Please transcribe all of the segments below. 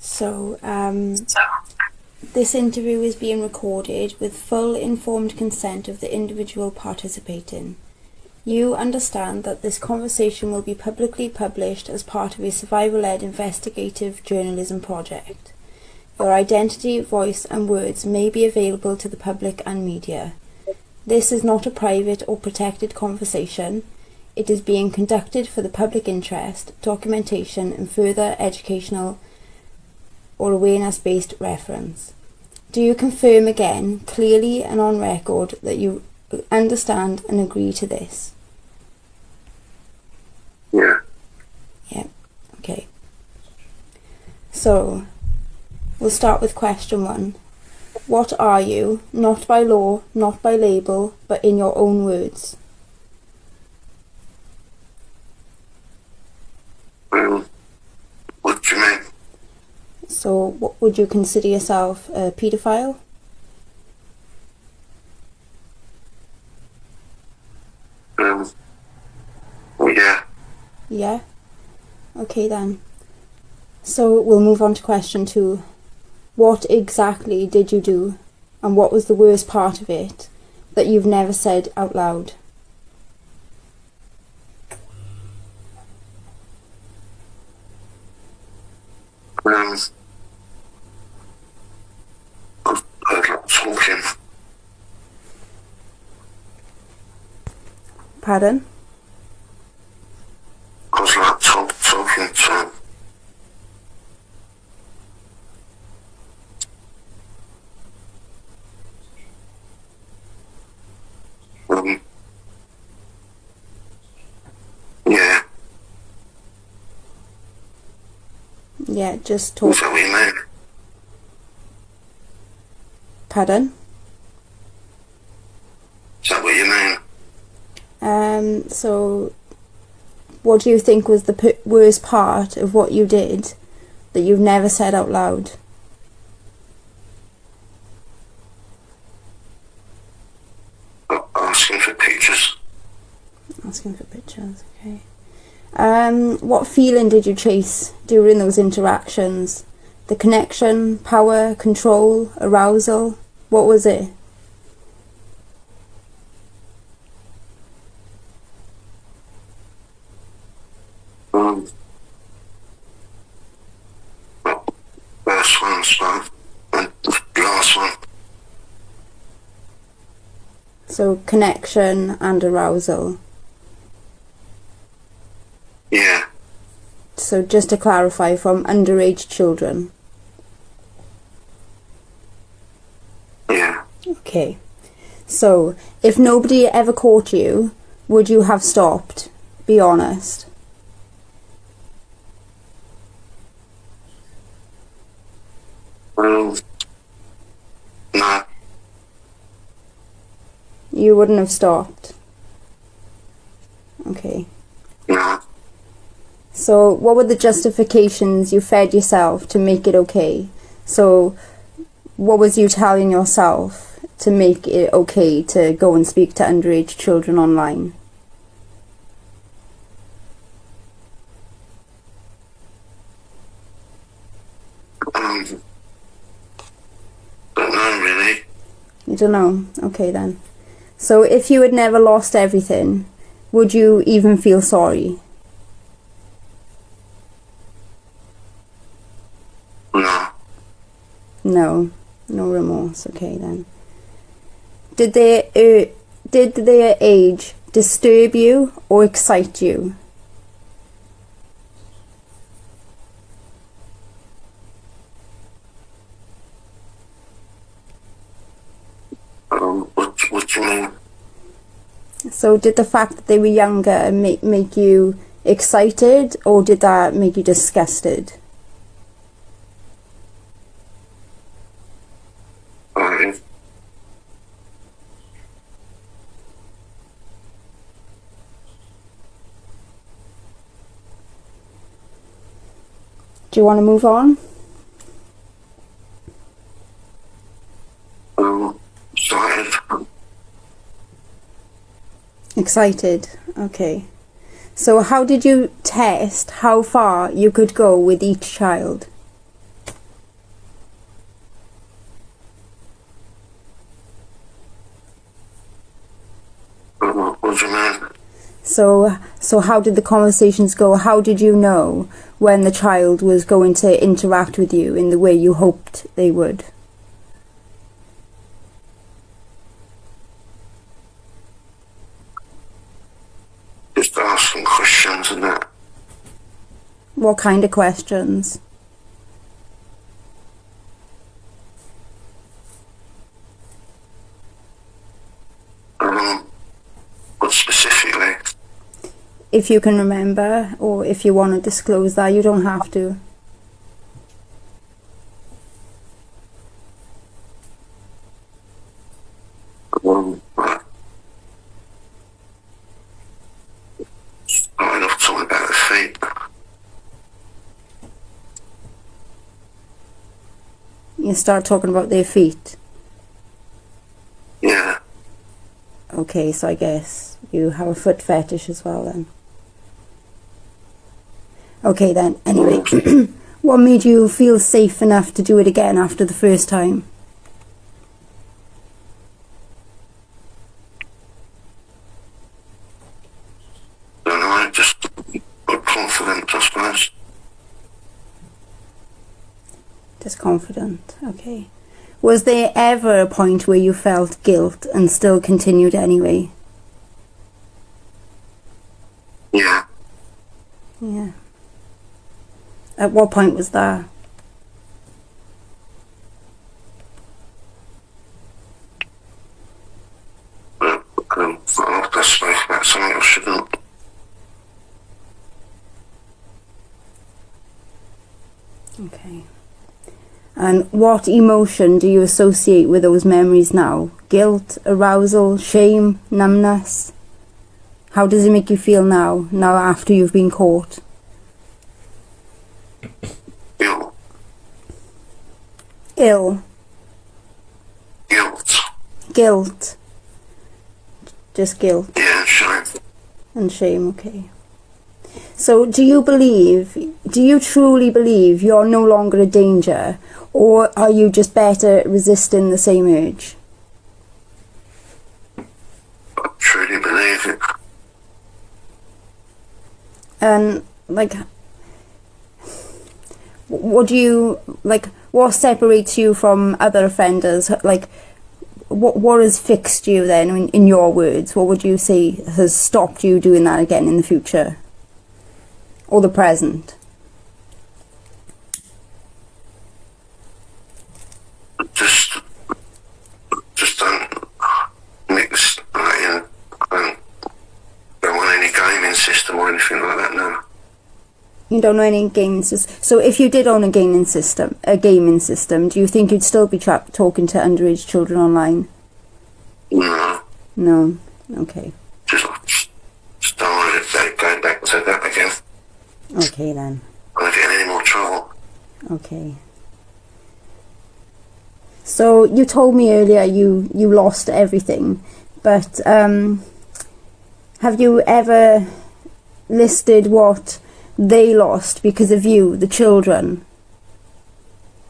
So, this interview is being recorded with full informed consent of the individual participating. You understand that this conversation will be publicly published as part of a survival-led investigative journalism project. Your identity, voice and words may be available to the public and media. This is not a private or protected conversation. It is being conducted for the public interest, documentation and further educational or awareness-based reference. Do you confirm again, clearly and on record, that you understand and agree to this? Yeah. Yeah, okay. So, we'll start with question 1. What are you, not by law, not by label, but in your own words? What do you mean? So, what would you consider yourself, a paedophile? Yeah. Yeah? Okay then. So, we'll move on to question 2. What exactly did you do, and what was the worst part of it that you've never said out loud? Talking. Pardon? I was like talking to yeah. Yeah, just talk. Is that what you mean? Pardon? Is that what you mean? So what do you think was the worst part of what you did that you've never said out loud? Asking for pictures. Asking for pictures, okay. What feeling did you chase during those interactions? The connection, power, control, arousal? What was it? First one, so, and the last one. So connection and arousal. Yeah. So just to clarify, from underage children. Yeah. Okay. So if nobody ever caught you, would you have stopped? Be honest. No. You wouldn't have stopped. Okay. No. So what were the justifications you fed yourself to make it okay? So what was you telling yourself to make it okay to go and speak to underage children online? Don't know really. You don't know? Okay then. So if you had never lost everything, would you even feel sorry? No. No. No remorse. Okay then. Did their age disturb you or excite you? What do you mean? So did the fact that they were younger make you excited, or did that make you disgusted? Do you want to move on? Excited. Excited. Okay. So how did you test how far you could go with each child? So how did the conversations go? How did you know when the child was going to interact with you in the way you hoped they would? Just asking questions and that. What kind of questions? What specifically? If you can remember, or if you want to disclose that, you don't have to. Starting off talking about the feet. You start talking about their feet. Yeah. Okay, so I guess you have a foot fetish as well then. Okay then, anyway. What made you feel safe enough to do it again after the first time? Don't know, just got confident, I suppose. Just confident, okay. Was there ever a point where you felt guilt and still continued anyway? Yeah. Yeah. At what point was that? But I have to speak about something I shouldn't. Okay. And what emotion do you associate with those memories now? Guilt, arousal, shame, numbness? How does it make you feel now after you've been caught? Guilt. Ill. Guilt. Guilt. Just guilt Yeah, shame. and shame, okay. So do you truly believe you're no longer a danger, or are you just better at resisting the same urge? I truly believe it. And what separates you from other offenders? What has fixed you then, in your words? What would you say has stopped you doing that again in the future? Or the present? Just don't mix, I don't want any gaming system or anything like that now. You don't know any gaming system. So if you did own a gaming system, do you think you'd still be talking to underage children online? No. No. Okay. Just don't want to go back to that again. Okay then. I don't get in any more trouble. Okay. So you told me earlier you lost everything, but have you ever listed what they lost because of you, the children?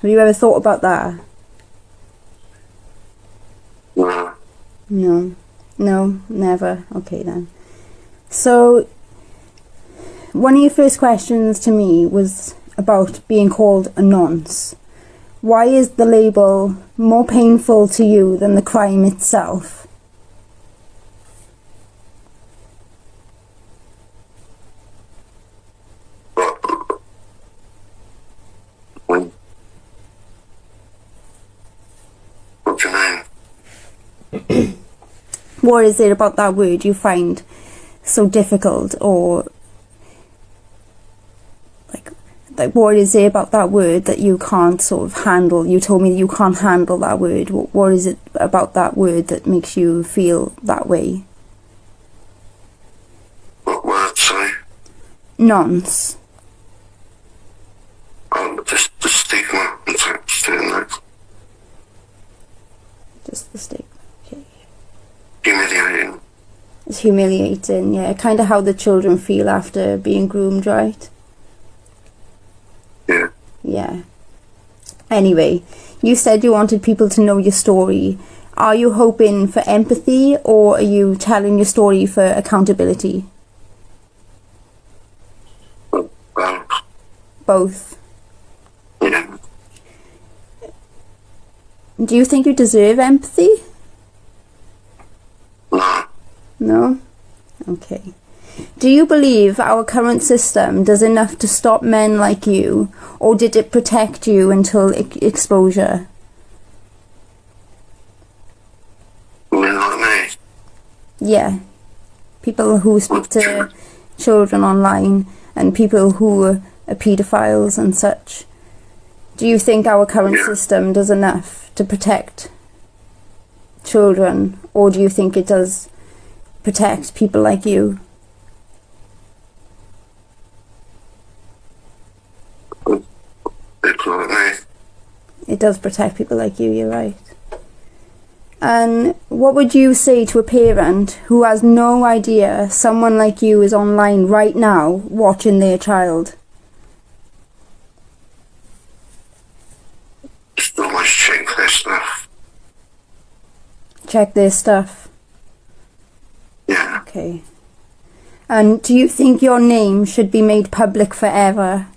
Have you ever thought about that? No. No, never. Okay then. So one of your first questions to me was about being called a nonce. Why is the label more painful to you than the crime itself? What do you mean? What is it about that word you find so difficult, or like what is it about that word that you can't sort of handle? You told me that you can't handle that word. What is it about that word that makes you feel that way? What word, sorry? Nonce. Just the stigma attached to it. Just the stigma. Okay. Humiliating. It's humiliating, yeah. Kind of how the children feel after being groomed, right? Yeah. Yeah. Anyway, you said you wanted people to know your story. Are you hoping for empathy, or are you telling your story for accountability? both. Yeah. Do you think you deserve empathy? No. No? Okay. Do you believe our current system does enough to stop men like you, or did it protect you until exposure? Men like me. Yeah. People who speak to children online and people who are paedophiles and such. Do you think our current system does enough to protect children, or do you think it does protect people like you? People like me. It does protect people like you, you're right. And what would you say to a parent who has no idea someone like you is online right now watching their child? Just always check their stuff. Check their stuff. Yeah. Okay. And do you think your name should be made public forever?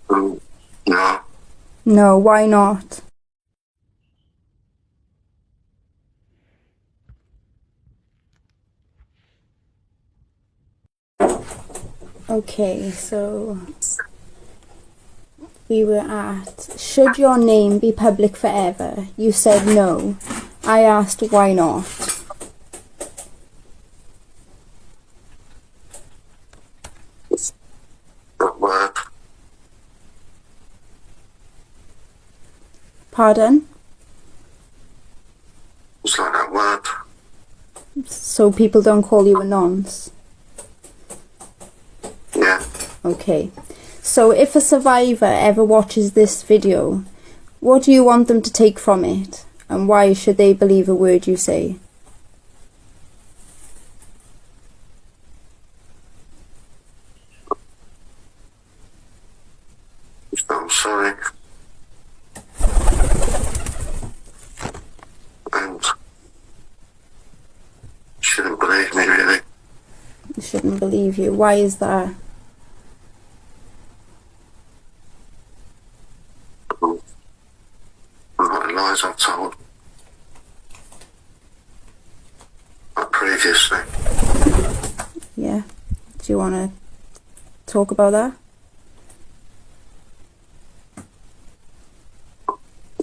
No. No, why not? Okay, so we were at, should your name be public forever? You said no. I asked why not. That word. Pardon? It's like that word. So people don't call you a nonce? Yeah. Okay. So if a survivor ever watches this video, what do you want them to take from it? And why should they believe a word you say? I'm sorry. And shouldn't believe me, really. I shouldn't believe you. Why is that? What the lies I've told. Like previously. Yeah. Do you want to talk about that?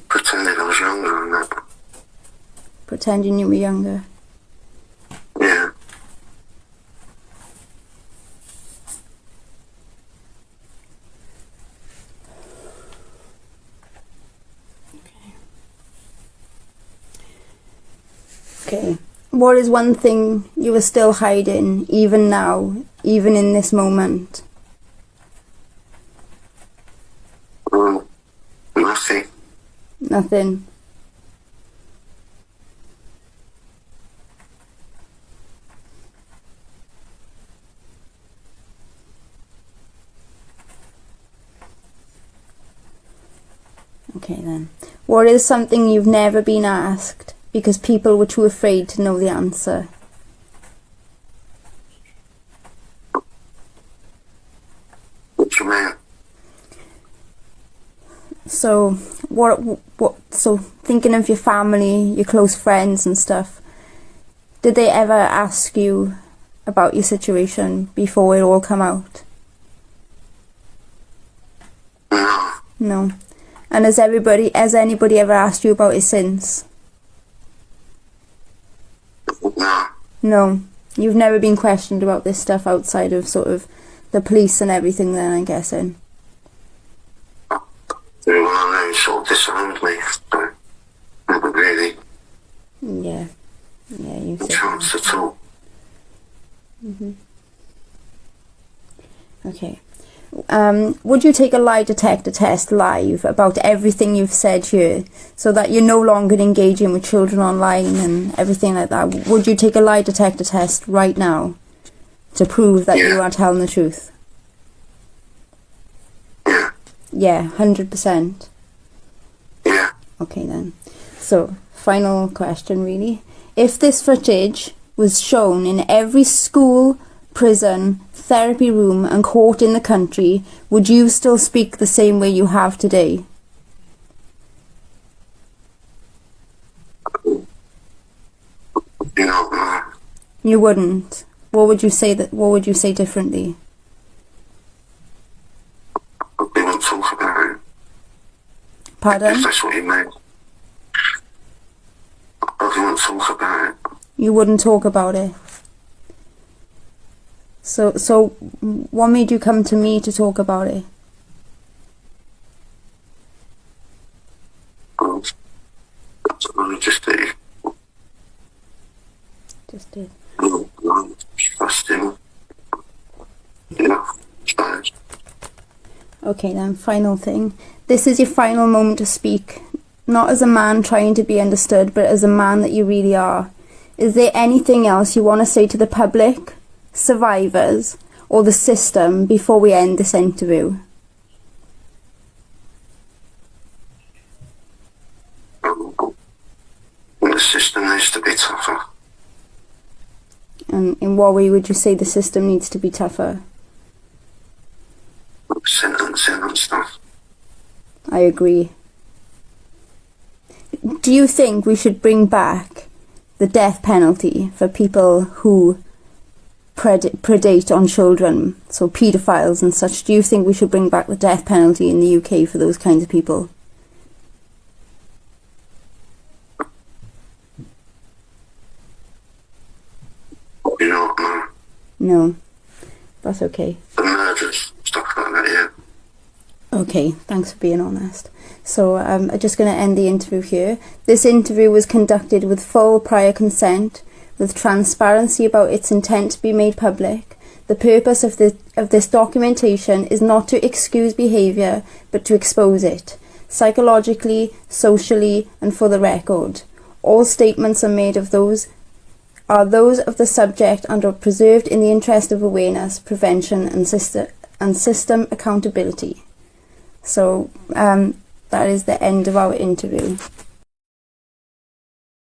Pretending I was younger and that. Pretending you were younger. Yeah. Okay. What is one thing you are still hiding, even now, even in this moment? Nothing. Nothing. Okay then. What is something you've never been asked because people were too afraid to know the answer? What do you mean? So so thinking of your family, your close friends and stuff, did they ever ask you about your situation before it all come out? No. No. And has anybody ever asked you about it since? No. No. You've never been questioned about this stuff outside of sort of the police and everything then, I'm guessing. Well, I know he sort of disowned me, so never really Yeah. Yeah, you a said chance that. at all. Okay. Would you take a lie detector test live about everything you've said here so that you're no longer engaging with children online and everything like that? Would you take a lie detector test right now to prove that you are telling the truth? Yeah. Yeah, 100%. Yeah. Okay then. So, final question really. If this footage was shown in every school, prison, therapy room and court in the country, would you still speak the same way you have today? You know, no. You wouldn't. What would you say differently? We won't talk about it. Pardon? If that's what you mean. We won't talk about it. You wouldn't talk about it. So what made you come to me to talk about it? I just did. Just did. Trust him. Yeah. Okay then, final thing. This is your final moment to speak. Not as a man trying to be understood, but as a man that you really are. Is there anything else you want to say to the public, survivors, or the system before we end this interview? The system needs to be tougher. And in what way would you say the system needs to be tougher? Sentencing and stuff. I agree. Do you think we should bring back the death penalty for people who predate on children, so paedophiles and such? Do you think we should bring back the death penalty in the UK for those kinds of people? You know, no. No. That's okay. The murders, stuff like that, yeah. Okay, thanks for being honest. So I'm just going to end the interview here. This interview was conducted with full prior consent, with transparency about its intent to be made public. The purpose of this documentation is not to excuse behaviour, but to expose it, psychologically, socially, and for the record. All statements are made of those of the subject and are preserved in the interest of awareness, prevention, and system accountability. So that is the end of our interview.